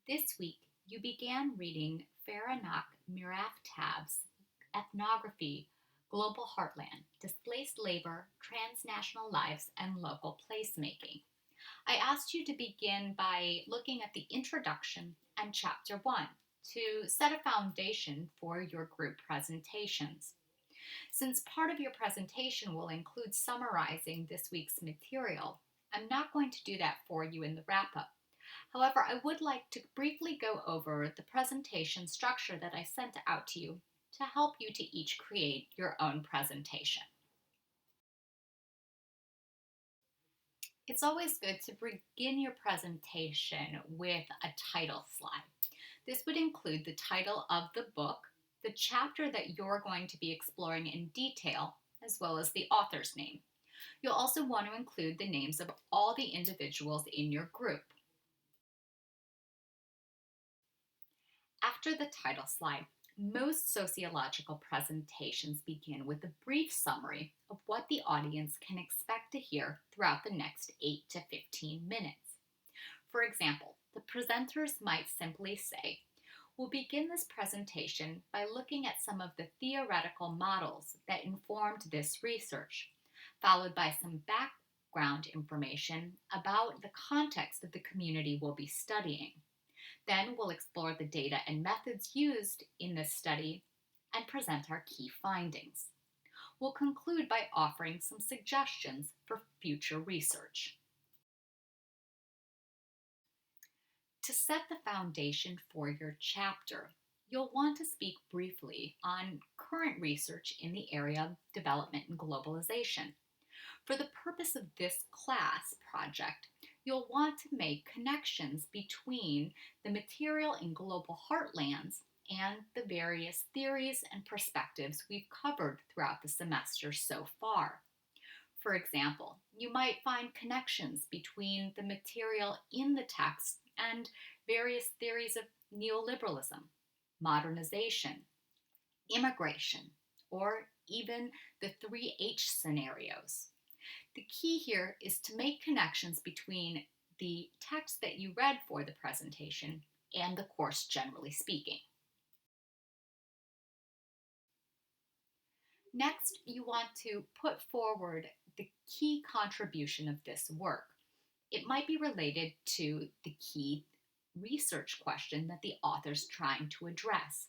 This week, you began reading Faranak Miraftab's Ethnography, Global Heartland, Displaced Labor, Transnational Lives, and Local Placemaking. I asked you to begin by looking at the introduction and Chapter 1 to set a foundation for your group presentations. Since part of your presentation will include summarizing this week's material, I'm not going to do that for you in the wrap-up. However, I would like to briefly go over the presentation structure that I sent out to you to help you to each create your own presentation. It's always good to begin your presentation with a title slide. This would include the title of the book, the chapter that you're going to be exploring in detail, as well as the author's name. You'll also want to include the names of all the individuals in your group. After the title slide, most sociological presentations begin with a brief summary of what the audience can expect to hear throughout the next 8 to 15 minutes. For example, the presenters might simply say, "We'll begin this presentation by looking at some of the theoretical models that informed this research, followed by some background information about the context of the community we'll be studying. Then we'll explore the data and methods used in this study and present our key findings. We'll conclude by offering some suggestions for future research." To set the foundation for your chapter, you'll want to speak briefly on current research in the area of development and globalization. For the purpose of this class project, you'll want to make connections between the material in Global Heartlands and the various theories and perspectives we've covered throughout the semester so far. For example, you might find connections between the material in the text and various theories of neoliberalism, modernization, immigration, or even the 3H scenarios. The key here is to make connections between the text that you read for the presentation and the course generally speaking. Next, you want to put forward the key contribution of this work. It might be related to the key research question that the author's trying to address.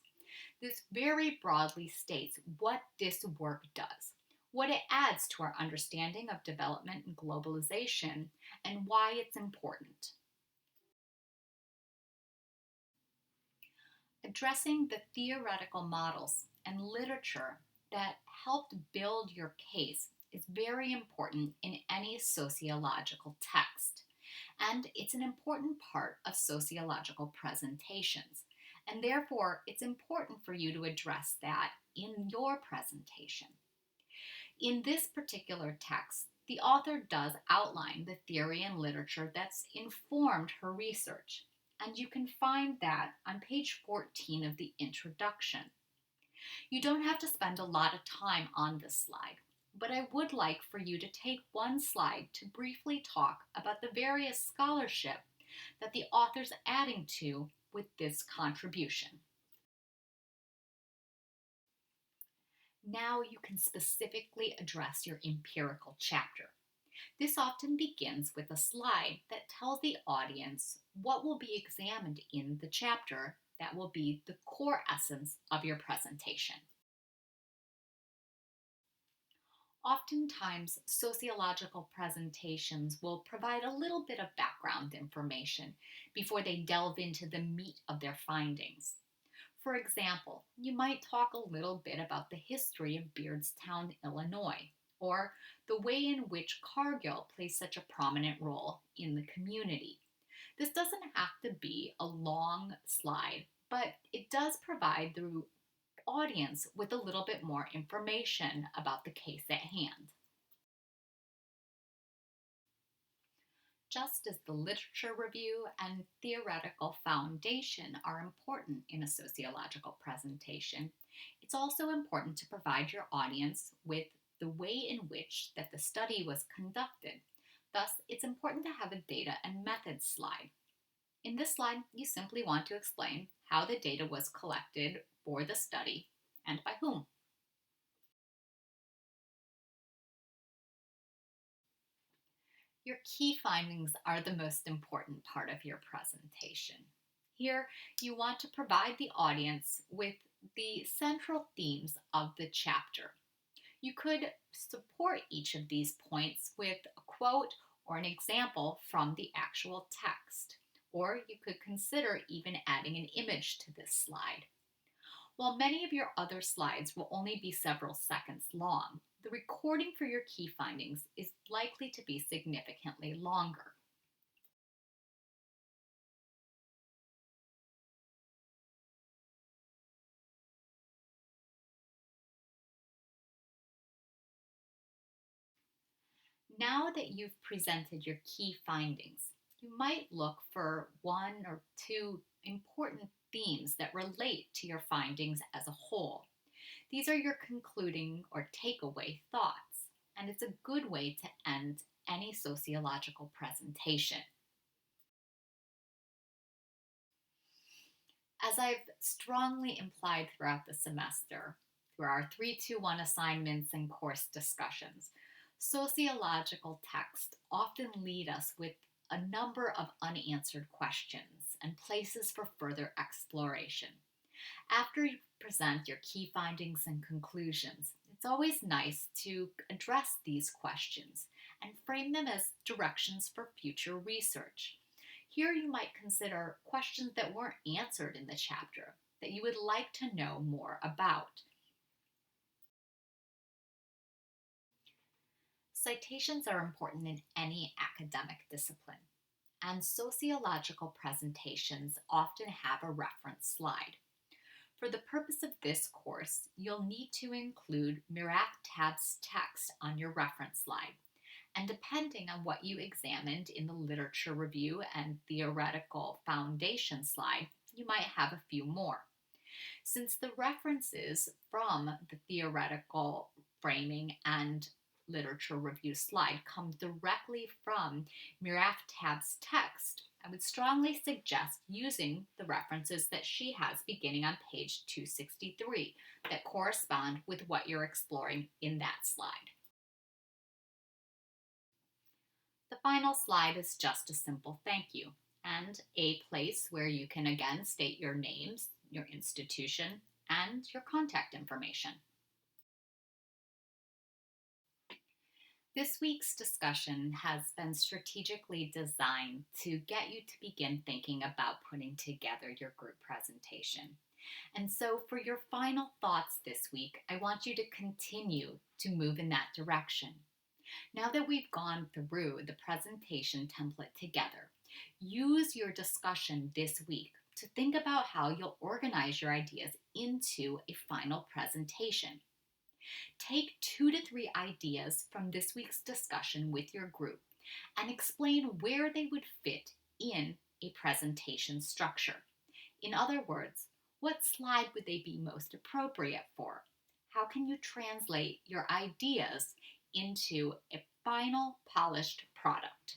This very broadly states what this work does, what it adds to our understanding of development and globalization, and why it's important. Addressing the theoretical models and literature that helped build your case is very important in any sociological text, and it's an important part of sociological presentations, and therefore it's important for you to address that in your presentation. In this particular text, the author does outline the theory and literature that's informed her research, and you can find that on page 14 of the introduction. You don't have to spend a lot of time on this slide, but I would like for you to take one slide to briefly talk about the various scholarship that the author's adding to with this contribution. Now you can specifically address your empirical chapter. This often begins with a slide that tells the audience what will be examined in the chapter that will be the core essence of your presentation. Oftentimes, sociological presentations will provide a little bit of background information before they delve into the meat of their findings. For example, you might talk a little bit about the history of Beardstown, Illinois, or the way in which Cargill plays such a prominent role in the community. This doesn't have to be a long slide, but it does provide the audience with a little bit more information about the case at hand. Just as the literature review and theoretical foundation are important in a sociological presentation, it's also important to provide your audience with the way in which that the study was conducted. Thus, it's important to have a data and methods slide. In this slide, you simply want to explain how the data was collected for the study and by whom. Your key findings are the most important part of your presentation. Here, you want to provide the audience with the central themes of the chapter. You could support each of these points with a quote or an example from the actual text, or you could consider even adding an image to this slide. While many of your other slides will only be several seconds long, the recording for your key findings is likely to be significantly longer. Now that you've presented your key findings, you might look for one or two important themes that relate to your findings as a whole. These are your concluding or takeaway thoughts, and it's a good way to end any sociological presentation. As I've strongly implied throughout the semester, through our 3-2-1 assignments and course discussions, sociological texts often lead us with a number of unanswered questions and places for further exploration. After you present your key findings and conclusions, it's always nice to address these questions and frame them as directions for future research. Here you might consider questions that weren't answered in the chapter that you would like to know more about. Citations are important in any academic discipline, and sociological presentations often have a reference slide. For the purpose of this course, you'll need to include Miraft-Tab's text on your reference slide, and depending on what you examined in the literature review and theoretical foundation slide, you might have a few more. Since the references from the theoretical framing and literature review slide come directly from Miraft-Tab's text, I would strongly suggest using the references that she has beginning on page 263 that correspond with what you're exploring in that slide. The final slide is just a simple thank you and a place where you can again state your names, your institution, and your contact information. This week's discussion has been strategically designed to get you to begin thinking about putting together your group presentation. And so for your final thoughts this week, I want you to continue to move in that direction. Now that we've gone through the presentation template together, use your discussion this week to think about how you'll organize your ideas into a final presentation. Take 2 to 3 ideas from this week's discussion with your group and explain where they would fit in a presentation structure. In other words, what slide would they be most appropriate for? How can you translate your ideas into a final polished product?